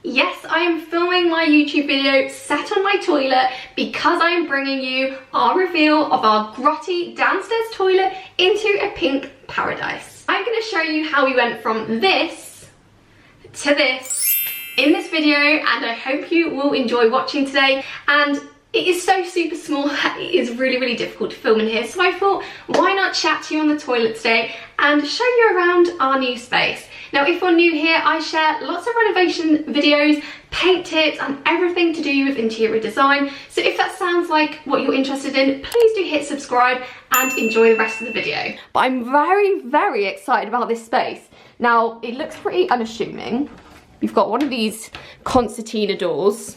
Yes, I am filming my YouTube video set on my toilet because I am bringing you our reveal of our grotty downstairs toilet into a pink paradise. I'm going to show you how we went from this to this in this video, and I hope you will enjoy watching today. And it is so super small that it is really difficult to film in here, so I thought why not chat to you on the toilet today and show you around our new space. Now, if you're new here, I share lots of renovation videos, paint tips and everything to do with interior design. So if that sounds like what you're interested in, please do hit subscribe and enjoy the rest of the video. But I'm very excited about this space. Now, it looks pretty unassuming. You've got one of these concertina doors.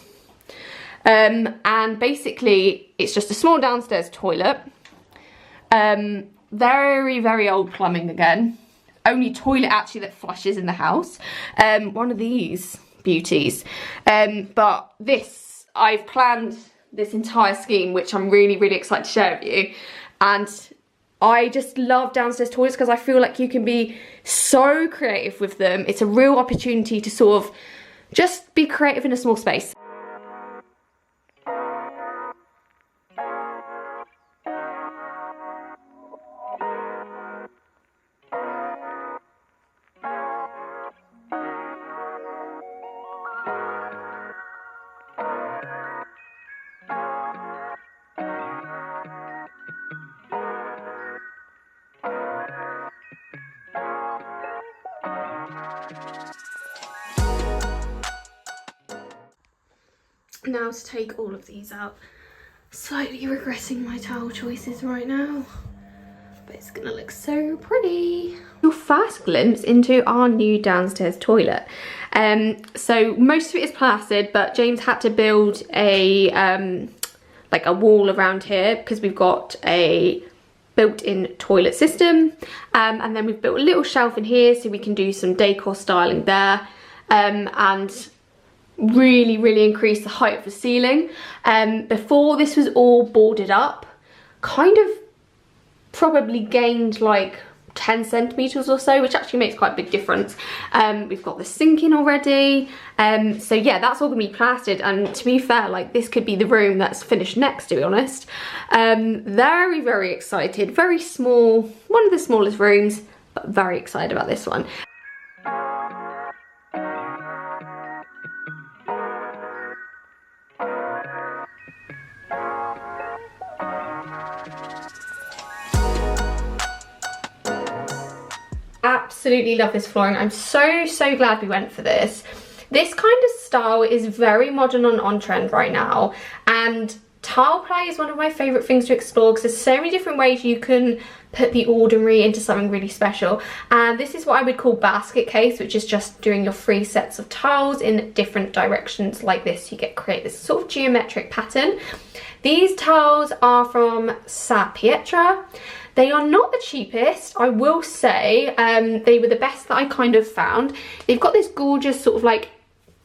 And basically, it's just a small downstairs toilet. Very old plumbing again. Only toilet actually that flushes in the house. One of these beauties. But this, I've planned this entire scheme, which I'm really excited to share with you. And I just love downstairs toilets because I feel like you can be so creative with them. It's a real opportunity to sort of just be creative in a small space. Now to take all of these out. Slightly regretting my towel choices right now, but it's gonna look so pretty. Your first glimpse into our new downstairs toilet. So most of it is plastered, but James had to build a like a wall around here because we've got a built-in toilet system, and then we've built a little shelf in here so we can do some decor styling there, and really increase the height of the ceiling. Before this was all boarded up, kind of probably gained like 10 centimeters or so, which actually makes quite a big difference. We've got the sink in already, so yeah, that's all gonna be plastered. And to be fair, like, this could be the room that's finished next, to be honest. Very excited. Very small, one of the smallest rooms, but very excited about this one. Absolutely love this flooring. I'm so glad we went for this. This kind of style is very modern and on trend right now, and tile play is one of my favorite things to explore because there's so many different ways you can put the ordinary into something really special. And this is what I would call basket case, which is just doing your 3 sets of tiles in different directions like this. You create this sort of geometric pattern. These tiles are from Sa Pietra. They are not the cheapest, I will say. They were the best that I kind of found. They've got this gorgeous sort of like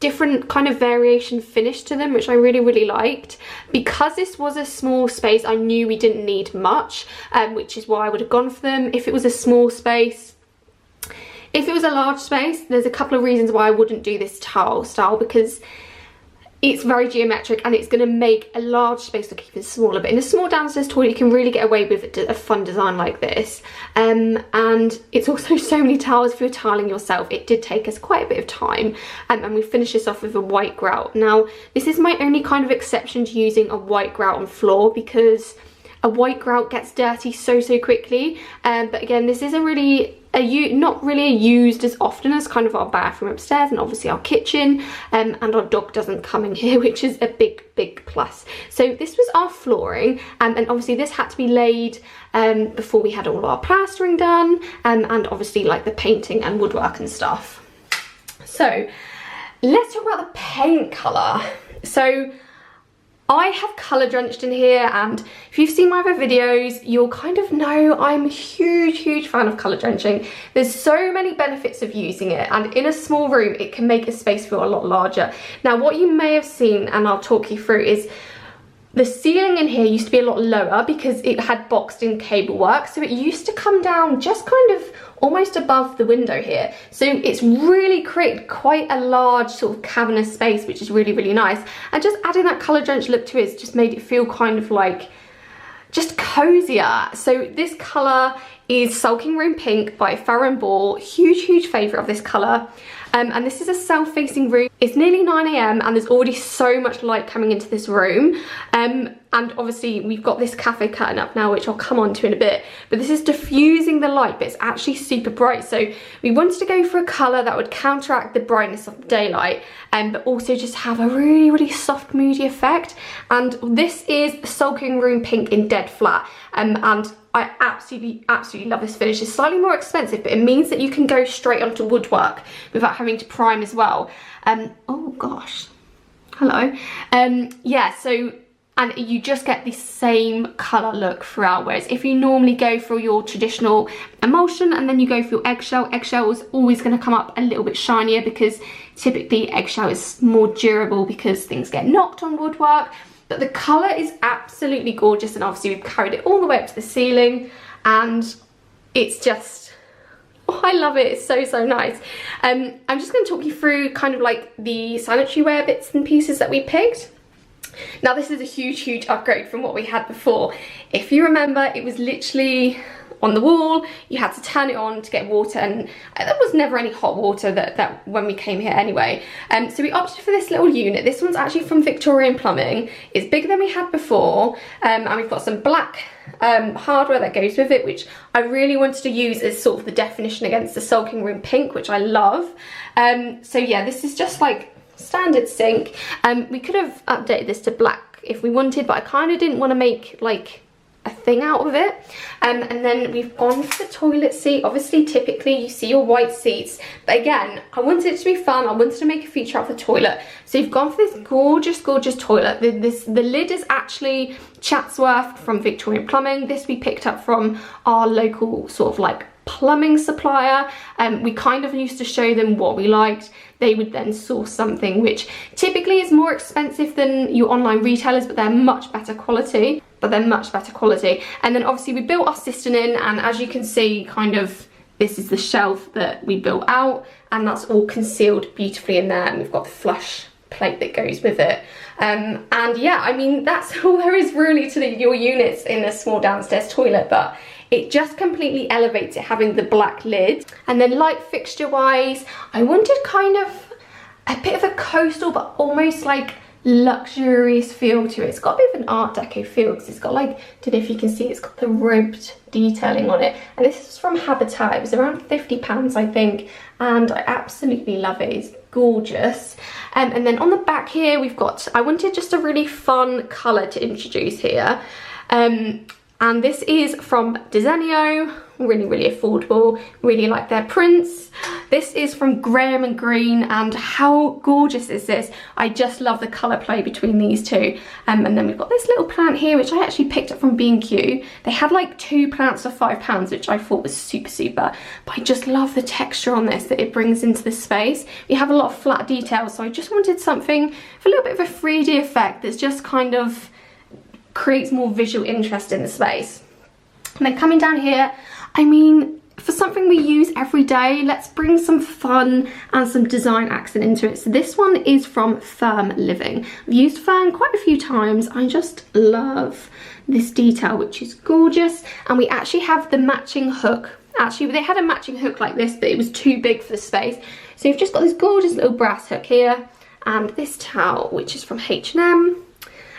different kind of variation finish to them, which I really liked. Because this was a small space, I knew we didn't need much, which is why I would have gone for them. If it was a small space, if it was a large space, there's a couple of reasons why I wouldn't do this tile style, because it's very geometric and it's going to make a large space look even smaller. But in a small downstairs toilet, you can really get away with a fun design like this. And it's also so many tiles. If you're tiling yourself, it did take us quite a bit of time. And we finished this off with a white grout. Now, this is my only kind of exception to using a white grout on floor, because a white grout gets dirty so quickly. But again, this isn't really not really used as often as kind of our bathroom upstairs and obviously our kitchen, and our dog doesn't come in here, which is a big plus. So this was our flooring, and obviously this had to be laid before we had all our plastering done, and obviously like the painting and woodwork and stuff. So let's talk about the paint colour. So I have colour drenched in here, and if you've seen my other videos, you'll kind of know I'm a huge fan of colour drenching. There's so many benefits of using it, and in a small room it can make a space feel a lot larger. Now, what you may have seen, and I'll talk you through, is The ceiling in here used to be a lot lower because it had boxed in cable work, so it used to come down just kind of almost above the window here. So it's really created quite a large sort of cavernous space, which is really, really nice. And just adding that colour drenched look to it has just made it feel kind of like just cozier. So this colour is Sulking Room Pink by Farrow. Huge favourite of this colour. And this is a south-facing room. It's nearly 9 AM and there's already so much light coming into this room. And obviously we've got this cafe curtain up now, which I'll come on to in a bit. But this is diffusing the light, but it's actually super bright. So we wanted to go for a colour that would counteract the brightness of the daylight, but also just have a really, really soft, moody effect. And this is Sulking Room Pink in dead flat. And I absolutely love this finish. It's slightly more expensive, but it means that you can go straight onto woodwork without having to prime as well. Oh gosh, hello. Yeah, so, and you just get the same colour look throughout, whereas if you normally go for your traditional emulsion and then you go for your eggshell is always going to come up a little bit shinier because typically eggshell is more durable because things get knocked on woodwork. But the colour is absolutely gorgeous, and obviously we've carried it all the way up to the ceiling, and it's just, oh, I love it. It's so nice. I'm just going to talk you through kind of like the sanitary ware bits and pieces that we picked. Now this is a huge upgrade from what we had before. If you remember, it was literally on the wall, you had to turn it on to get water, and there was never any hot water that when we came here anyway. So we opted for this little unit. This one's actually from Victorian Plumbing. It's bigger than we had before, and we've got some black hardware that goes with it, which I really wanted to use as sort of the definition against the Sulking Room Pink, which I love. So yeah, this is just like standard sink. We could have updated this to black if we wanted, but I kind of didn't want to make like a thing out of it. And then we've gone for the toilet seat. Obviously typically you see your white seats, but again, I wanted it to be fun. I wanted to make a feature of the toilet, so you've gone for this gorgeous toilet. The lid is actually Chatsworth from Victorian Plumbing. This we picked up from our local sort of like plumbing supplier. We kind of used to show them what we liked. They would then source something which typically is more expensive than your online retailers, but they're much better quality. And then obviously we built our cistern in, and as you can see, kind of this is the shelf that we built out, and that's all concealed beautifully in there, and we've got the flush plate that goes with it. And yeah, I mean, that's all there is really to your units in a small downstairs toilet, but it just completely elevates it having the black lid. And then light fixture wise, I wanted kind of a bit of a coastal but almost like luxurious feel to it. It's got a bit of an art deco feel because it's got like, I don't know if you can see, it's got the ribbed detailing on it, and this is from Habitat. It was around £50 I think, and I absolutely love it. It's gorgeous. And then on the back here we've got, I wanted just a really fun colour to introduce here, and this is from Desenio. Really affordable, really like their prints. This is from Graham and Green, and how gorgeous is this? I just love the colour play between these two. And then we've got this little plant here, which I actually picked up from B&Q. They had like 2 plants for £5, which I thought was super, but I just love the texture on this that it brings into the space. We have a lot of flat details, so I just wanted something with a little bit of a 3D effect that's just kind of creates more visual interest in the space. And then coming down here, I mean, for something we use every day, let's bring some fun and some design accent into it. So this one is from Firm Living. I've used Fern quite a few times. I just love this detail, which is gorgeous. And we actually have the matching hook. Actually, they had a matching hook like this, but it was too big for the space. So you've just got this gorgeous little brass hook here, and this towel, which is from H&M.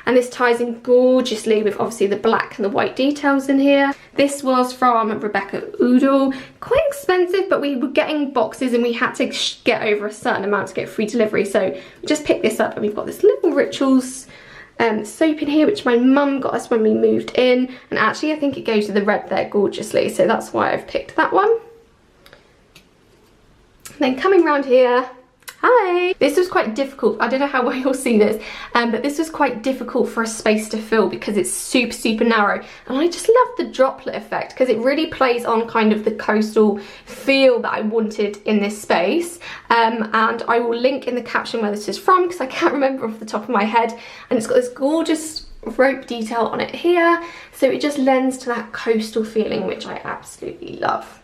And this ties in gorgeously with obviously the black and the white details in here. This was from Rebecca Oodle. Quite expensive, but we were getting boxes and we had to get over a certain amount to get free delivery. So we just picked this up, and we've got this little Rituals soap in here, which my mum got us when we moved in. And actually I think it goes with the red there gorgeously, so that's why I've picked that one. And then coming around here, hi! This was quite difficult. I don't know how well you'll see this, but this was quite difficult for a space to fill because it's super narrow. And I just love the droplet effect because it really plays on kind of the coastal feel that I wanted in this space. And I will link in the caption where this is from because I can't remember off the top of my head. And it's got this gorgeous rope detail on it here, so it just lends to that coastal feeling, which I absolutely love.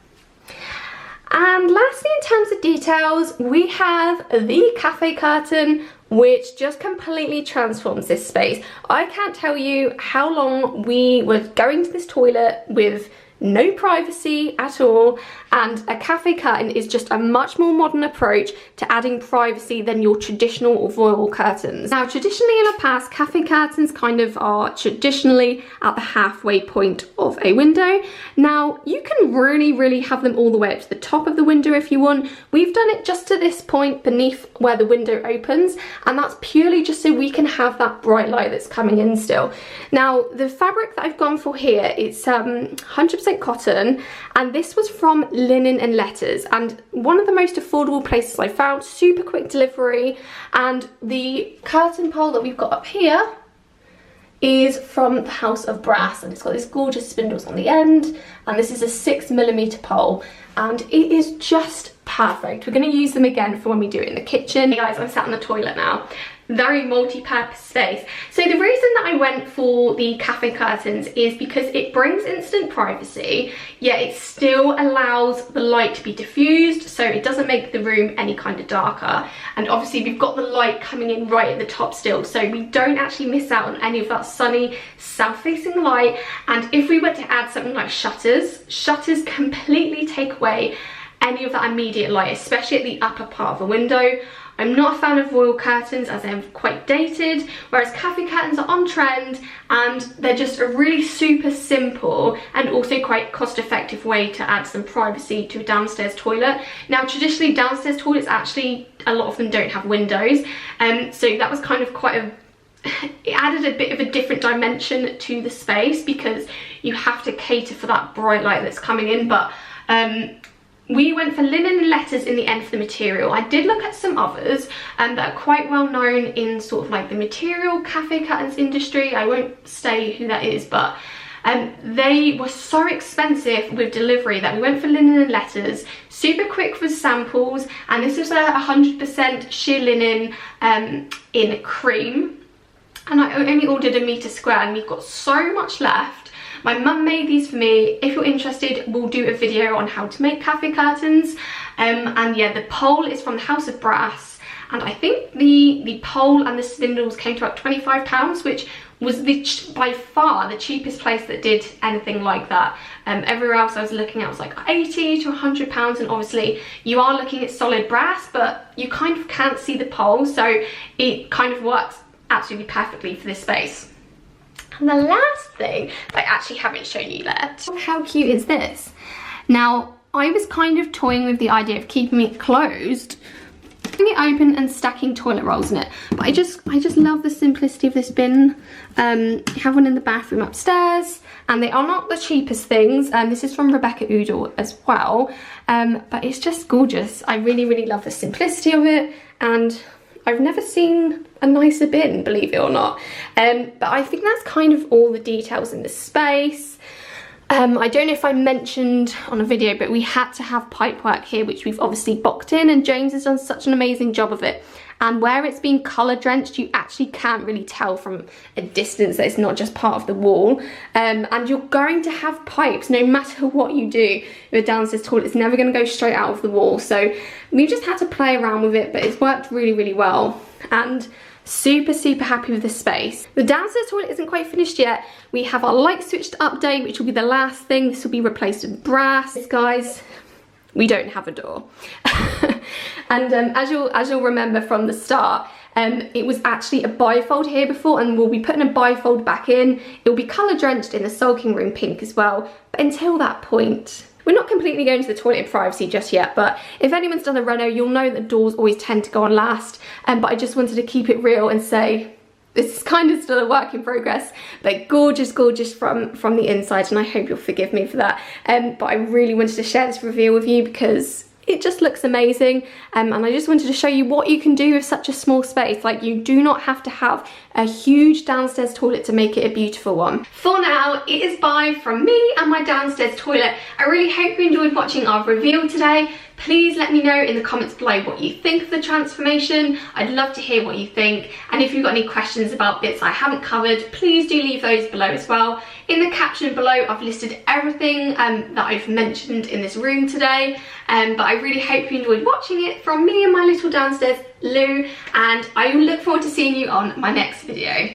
And lastly, in terms of details, we have the cafe curtain, which just completely transforms this space. I can't tell you how long we were going to this toilet with no privacy at all, and a cafe curtain is just a much more modern approach to adding privacy than your traditional or voile curtains. Now, traditionally in the past, cafe curtains kind of are traditionally at the halfway point of a window. Now, you can really have them all the way up to the top of the window if you want. We've done it just to this point beneath where the window opens, and that's purely just so we can have that bright light that's coming in still. Now, the fabric that I've gone for here, it's 100% cotton, and this was from Linen and Letters, and one of the most affordable places I found, super quick delivery. And the curtain pole that we've got up here is from the House of Brass, and it's got these gorgeous spindles on the end, and this is a 6mm pole, and it is just perfect. We're going to use them again for when we do it in the kitchen. Hey guys, I'm sat in the toilet now. Very multi-purpose space. So the reason that I went for the cafe curtains is because it brings instant privacy, yet it still allows the light to be diffused, so it doesn't make the room any kind of darker. And obviously we've got the light coming in right at the top still, so we don't actually miss out on any of that sunny south-facing light. And if we were to add something like shutters completely take away any of that immediate light, especially at the upper part of the window. I'm not a fan of voile curtains as they're quite dated, whereas cafe curtains are on trend, and they're just a really super simple and also quite cost-effective way to add some privacy to a downstairs toilet. Now, traditionally downstairs toilets, actually a lot of them don't have windows, so that was kind of quite a it added a bit of a different dimension to the space because you have to cater for that bright light that's coming in. But we went for Linen and Letters in the end for the material. I did look at some others that are quite well known in sort of like the material cafe curtains industry. I won't say who that is, but they were so expensive with delivery that we went for Linen and Letters. Super quick for samples, and this is a 100% sheer linen in cream. And I only ordered 1 metre square, and we've got so much left. My mum made these for me. If you're interested, we'll do a video on how to make cafe curtains. And yeah, the pole is from the House of Brass, and I think the pole and the spindles came to about £25, which was by far the cheapest place that did anything like that. Everywhere else I was looking at was like £80 to £100, and obviously you are looking at solid brass, but you kind of can't see the pole, so it kind of works absolutely perfectly for this space. And the last thing that I actually haven't shown you yet, how cute is this? Now, I was kind of toying with the idea of keeping it closed, keeping it open and stacking toilet rolls in it, but I just love the simplicity of this bin. You have one in the bathroom upstairs, and they are not the cheapest things. This is from Rebecca Udall as well, but it's just gorgeous. I really love the simplicity of it, and I've never seen a nicer bin, believe it or not. But I think that's kind of all the details in the space. I don't know if I mentioned on a video, but we had to have pipework here, which we've obviously boxed in, and James has done such an amazing job of it. And where it's been colour drenched, you actually can't really tell from a distance that it's not just part of the wall. And you're going to have pipes no matter what you do with a downstairs toilet. It's never going to go straight out of the wall. So we just had to play around with it, but it's worked really well. And super happy with the space. The downstairs toilet isn't quite finished yet. We have our light switch to update, which will be the last thing. This will be replaced with brass. Guys, we don't have a door. And as you'll remember from the start, it was actually a bifold here before, and we'll be putting a bifold back in. It will be colour drenched in the sulking room pink as well. But until that point, we're not completely going to the toilet in privacy just yet, but if anyone's done a reno, you'll know that doors always tend to go on last. But I just wanted to keep it real and say, this is kind of still a work in progress, but gorgeous from the inside, and I hope you'll forgive me for that. But I really wanted to share this reveal with you because it just looks amazing, and I just wanted to show you what you can do with such a small space. Like, you do not have to have a huge downstairs toilet to make it a beautiful one. For now, it is bye from me and my downstairs toilet. I really hope you enjoyed watching our reveal today. Please let me know in the comments below what you think of the transformation. I'd love to hear what you think, and if you've got any questions about bits I haven't covered, please do leave those below as well. In the caption below, I've listed everything that I've mentioned in this room today, but I really hope you enjoyed watching it from me and my little downstairs Lou, and I look forward to seeing you on my next video.